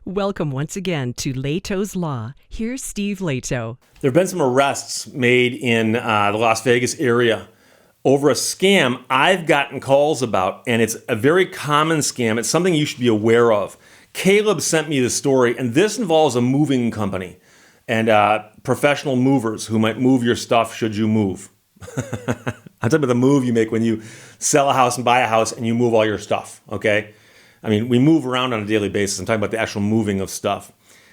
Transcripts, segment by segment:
Welcome once again to Lehto's Law. Here's Steve Lehto. There have been some arrests made in the Las Vegas area over a scam I've gotten calls about, and it's a very common scam. It's something you should be aware of. Caleb sent me the story, and this involves a moving company and professional movers who might move your stuff should you move. I'm talking about the move you make when you sell a house and buy a house and you move all your stuff, okay? I mean, we move around on a daily basis. I'm talking about the actual moving of stuff.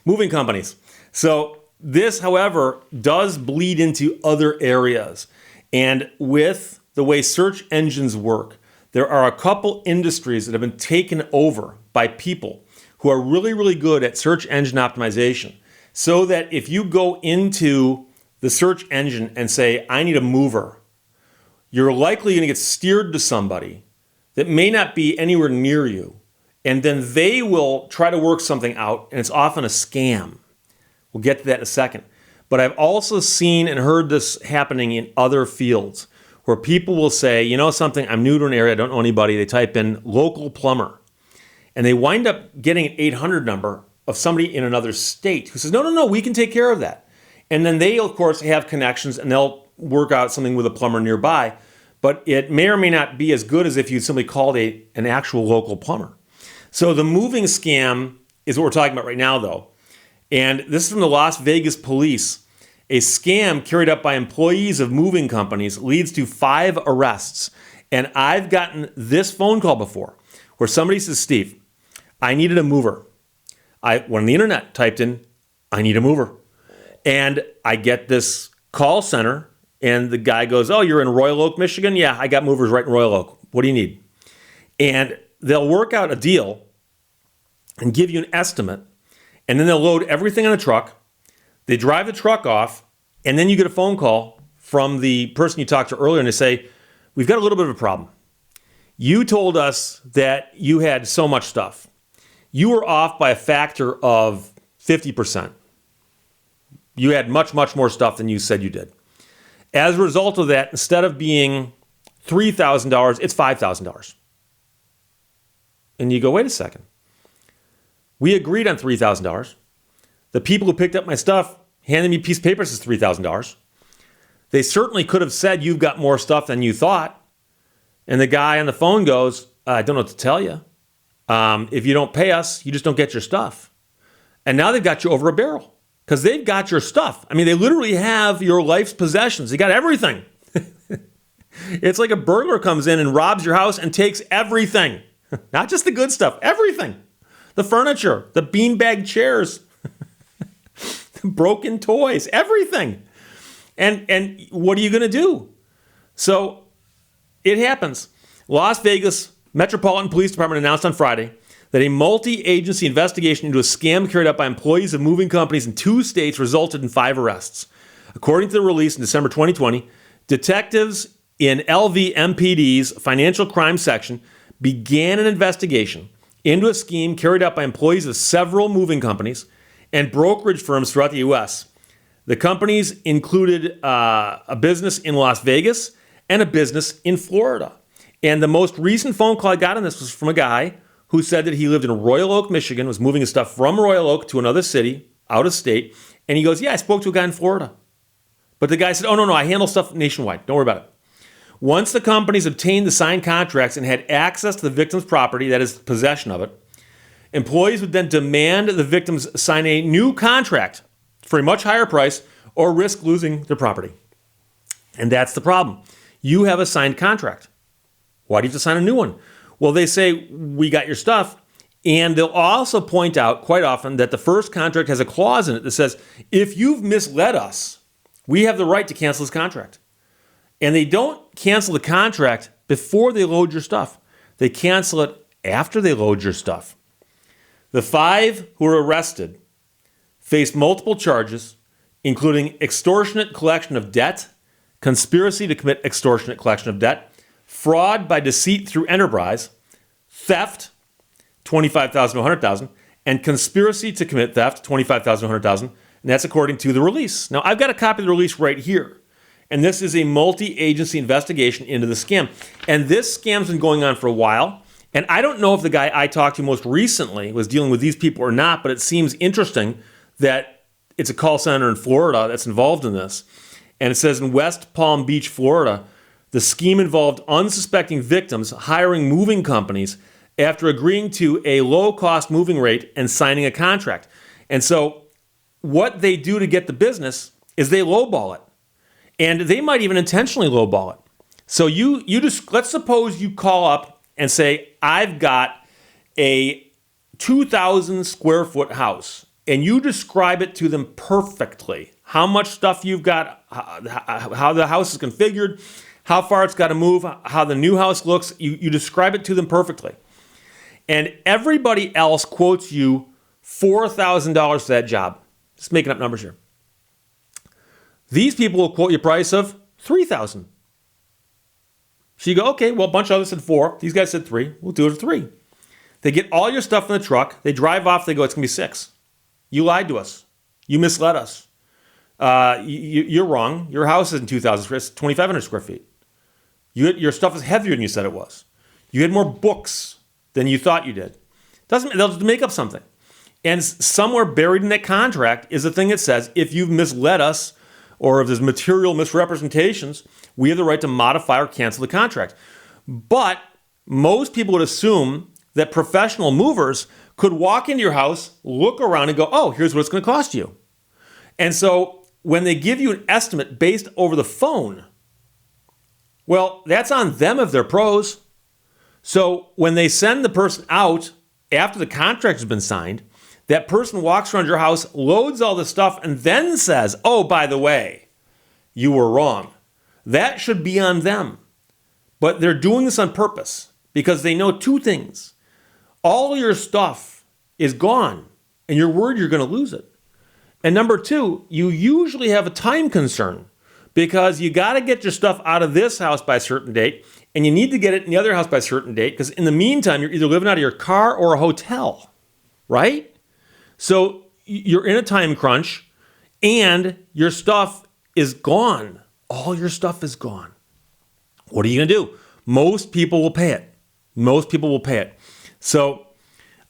Moving companies. So this, however, does bleed into other areas. And with the way search engines work, there are a couple industries that have been taken over by people who are really, really good at search engine optimization. So that if you go into the search engine and say, I need a mover, you're likely going to get steered to somebody that may not be anywhere near you. And then they will try to work something out, and it's often a scam. We'll get to that in a second. But I've also seen and heard this happening in other fields where people will say, you know something, I'm new to an area, I don't know anybody. They type in local plumber, and they wind up getting an 800 number of somebody in another state who says, no, we can take care of that. And then they, of course, have connections, and they'll work out something with a plumber nearby. But it may or may not be as good as if you simply called an actual local plumber. So the moving scam is what we're talking about right now, though. And this is from the Las Vegas police. A scam carried out by employees of moving companies leads to 5 arrests. And I've gotten this phone call before where somebody says, Steve, I needed a mover. I went on the internet, typed in, I need a mover. And I get this call center, and the guy goes, oh, you're in Royal Oak, Michigan? Yeah, I got movers right in Royal Oak. What do you need? And they'll work out a deal and give you an estimate, and then they'll load everything on a truck. They drive the truck off, and then you get a phone call from the person you talked to earlier, and they say, we've got a little bit of a problem. You told us that you had so much stuff. You were off by a factor of 50%. You had much, much more stuff than you said you did. As a result of that, instead of being $3,000, it's $5,000. And you go, wait a second. We agreed on $3,000. The people who picked up my stuff handed me a piece of paper that says $3,000. They certainly could have said you've got more stuff than you thought. And the guy on the phone goes, I don't know what to tell you. If you don't pay us, you just don't get your stuff. And now they've got you over a barrel because they've got your stuff. I mean, they literally have your life's possessions. They got everything. It's like a burglar comes in and robs your house and takes everything. Not just the good stuff, everything. The furniture, the beanbag chairs, broken toys, everything. And what are you going to do? So it happens. Las Vegas Metropolitan Police Department announced on Friday that a multi-agency investigation into a scam carried out by employees of moving companies in 2 states resulted in 5 arrests. According to the release in December 2020, detectives in LVMPD's financial crime section began an investigation into a scheme carried out by employees of several moving companies and brokerage firms throughout the U.S. The companies included a business in Las Vegas and a business in Florida. And the most recent phone call I got on this was from a guy who said that he lived in Royal Oak, Michigan, was moving his stuff from Royal Oak to another city, out of state. And he goes, yeah, I spoke to a guy in Florida. But the guy said, oh, no, I handle stuff nationwide. Don't worry about it. Once the companies obtained the signed contracts and had access to the victim's property, that is, possession of it, employees would then demand the victims sign a new contract for a much higher price or risk losing their property. And that's the problem. You have a signed contract. Why do you have to sign a new one? Well, they say, we got your stuff. And they'll also point out quite often that the first contract has a clause in it that says, if you've misled us, we have the right to cancel this contract. And they don't cancel the contract before they load your stuff. They cancel it after they load your stuff. The 5 who were arrested faced multiple charges, including extortionate collection of debt, conspiracy to commit extortionate collection of debt, fraud by deceit through enterprise, theft, $25,000 to $100,000, and conspiracy to commit theft, $25,000 to $100,000, and that's according to the release. Now, I've got a copy of the release right here, and this is a multi-agency investigation into the scam. And this scam's been going on for a while, And I don't know if the guy I talked to most recently was dealing with these people or not, but it seems interesting that it's a call center in Florida that's involved in this. And it says in West Palm Beach, Florida, the scheme involved unsuspecting victims hiring moving companies after agreeing to a low-cost moving rate and signing a contract. And so what they do to get the business is they lowball it. And they might even intentionally lowball it. So you just, let's suppose you call up and say, I've got a 2,000 square foot house, and you describe it to them perfectly. How much stuff you've got, how the house is configured, how far it's got to move, how the new house looks. You describe it to them perfectly. And everybody else quotes you $4,000 for that job. Just making up numbers here. These people will quote you a price of $3,000. So you go, okay, well, a bunch of others said 4. These guys said 3. We'll do it at 3. They get all your stuff in the truck. They drive off. They go, it's going to be 6. You lied to us. You misled us. You're wrong. Your house isn't 2,000 square feet. It's 2,500 square feet. Your stuff is heavier than you said it was. You had more books than you thought you did. They'll just make up something. And somewhere buried in that contract is a thing that says, if you've misled us or if there's material misrepresentations, we have the right to modify or cancel the contract. But most people would assume that professional movers could walk into your house, look around and go, oh, here's what it's going to cost you. And so when they give you an estimate based over the phone, well, that's on them if they're pros. So when they send the person out after the contract has been signed, that person walks around your house, loads all the stuff, and then says, oh, by the way, you were wrong. That should be on them. But they're doing this on purpose because they know 2 things. All your stuff is gone, and you're worried you're going to lose it. And number 2, you usually have a time concern because you got to get your stuff out of this house by a certain date, and you need to get it in the other house by a certain date because in the meantime, you're either living out of your car or a hotel, right? So you're in a time crunch, and your stuff is gone. All your stuff is gone. What are you going to do? Most people will pay it. Most people will pay it. So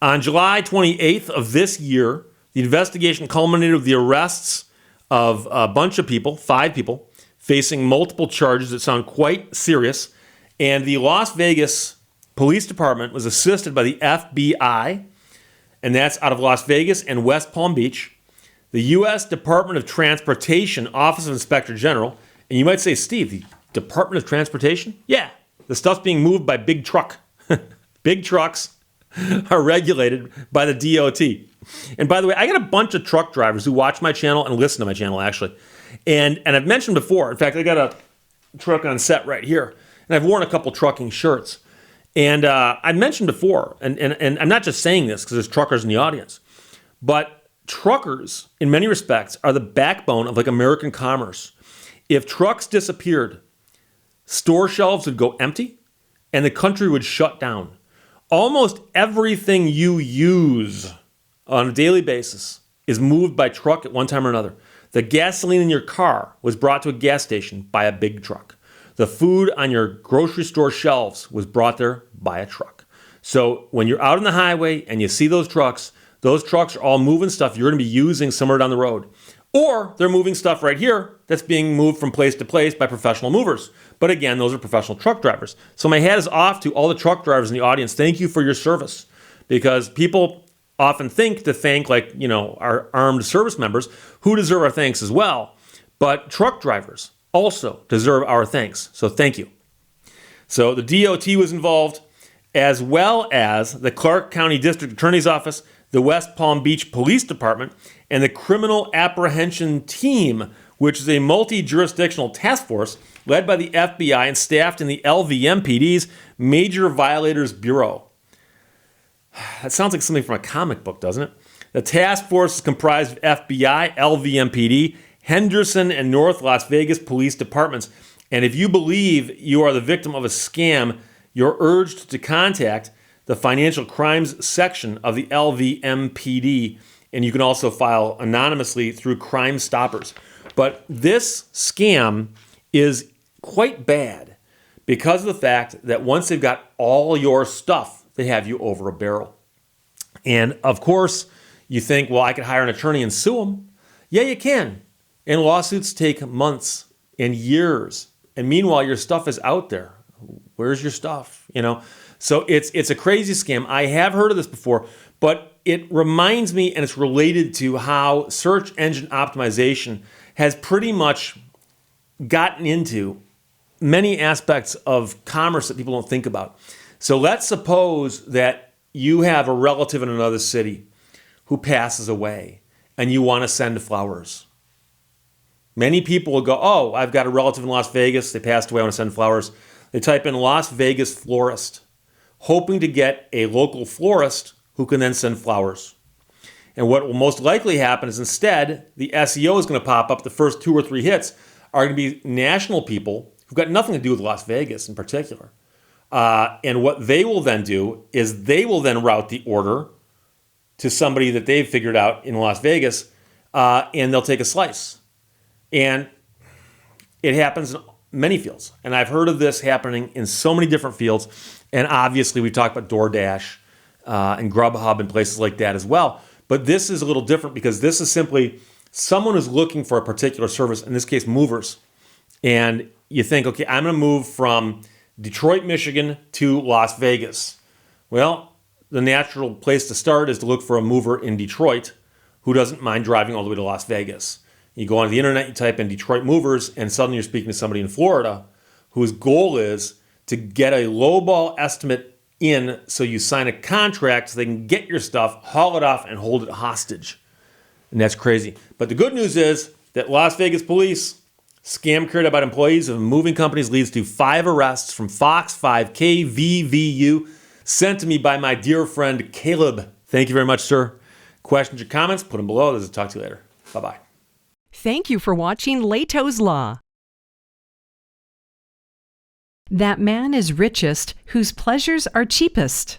on July 28th of this year, the investigation culminated with the arrests of a bunch of people, 5 people, facing multiple charges that sound quite serious. And the Las Vegas Police Department was assisted by the FBI, and that's out of Las Vegas and West Palm Beach, the U.S. Department of Transportation Office of Inspector General. And you might say, Steve, the Department of Transportation? Yeah, the stuff's being moved by big truck. Big trucks are regulated by the DOT. And by the way, I got a bunch of truck drivers who watch my channel and listen to my channel, actually. And I've mentioned before, in fact, I got a truck on set right here, and I've worn a couple trucking shirts. And I mentioned before, and I'm not just saying this because there's truckers in the audience, but truckers, in many respects, are the backbone of like American commerce. If trucks disappeared, store shelves would go empty, and the country would shut down. Almost everything you use on a daily basis is moved by truck at one time or another. The gasoline in your car was brought to a gas station by a big truck. The food on your grocery store shelves was brought there by a truck. So when you're out on the highway and you see those trucks are all moving stuff you're going to be using somewhere down the road. Or they're moving stuff right here that's being moved from place to place by professional movers. But again, those are professional truck drivers. So my hat is off to all the truck drivers in the audience. Thank you for your service. Because people often think to thank our armed service members who deserve our thanks as well. But truck drivers also deserve our thanks. So thank you. So the DOT was involved, as well as the Clark County District Attorney's Office, the West Palm Beach Police Department, and the Criminal Apprehension Team, which is a multi-jurisdictional task force led by the FBI and staffed in the LVMPD's Major Violators Bureau. That sounds like something from a comic book, doesn't it? The task force is comprised of FBI, LVMPD, Henderson, and North Las Vegas police departments. And if you believe you are the victim of a scam, you're urged to contact the Financial Crimes section of the LVMPD, and you can also file anonymously through Crime Stoppers. But this scam is quite bad because of the fact that once they've got all your stuff, they have you over a barrel. And of course, you think, well, I could hire an attorney and sue them. Yeah, you can. And lawsuits take months and years. And meanwhile, your stuff is out there. Where's your stuff? So it's a crazy scam. I have heard of this before, but it reminds me, and it's related to how search engine optimization has pretty much gotten into many aspects of commerce that people don't think about. So let's suppose that you have a relative in another city who passes away and you want to send flowers. Many people will go, oh, I've got a relative in Las Vegas. They passed away. I want to send flowers. They type in Las Vegas florist, hoping to get a local florist who can then send flowers. And what will most likely happen is instead, the SEO is going to pop up. The first 2 or 3 hits are going to be national people who've got nothing to do with Las Vegas in particular. And what they will then do is they will then route the order to somebody that they've figured out in Las Vegas, and they'll take a slice. And it happens in many fields. And I've heard of this happening in so many different fields. And obviously, we've talked about DoorDash and Grubhub and places like that as well. But this is a little different because this is simply someone who's looking for a particular service, in this case, movers. And you think, okay, I'm going to move from Detroit, Michigan to Las Vegas. Well, the natural place to start is to look for a mover in Detroit who doesn't mind driving all the way to Las Vegas. You go onto the internet, you type in Detroit movers, and suddenly you're speaking to somebody in Florida whose goal is to get a lowball estimate in so you sign a contract so they can get your stuff, haul it off, and hold it hostage. And that's crazy. But the good news is that Las Vegas police scam carried out by employees of moving companies leads to 5 arrests from Fox 5K VVU sent to me by my dear friend Caleb. Thank you very much, sir. Questions or comments, put them below. I'll talk to you later. Bye-bye. Thank you for watching Lehto's Law. That man is richest whose pleasures are cheapest.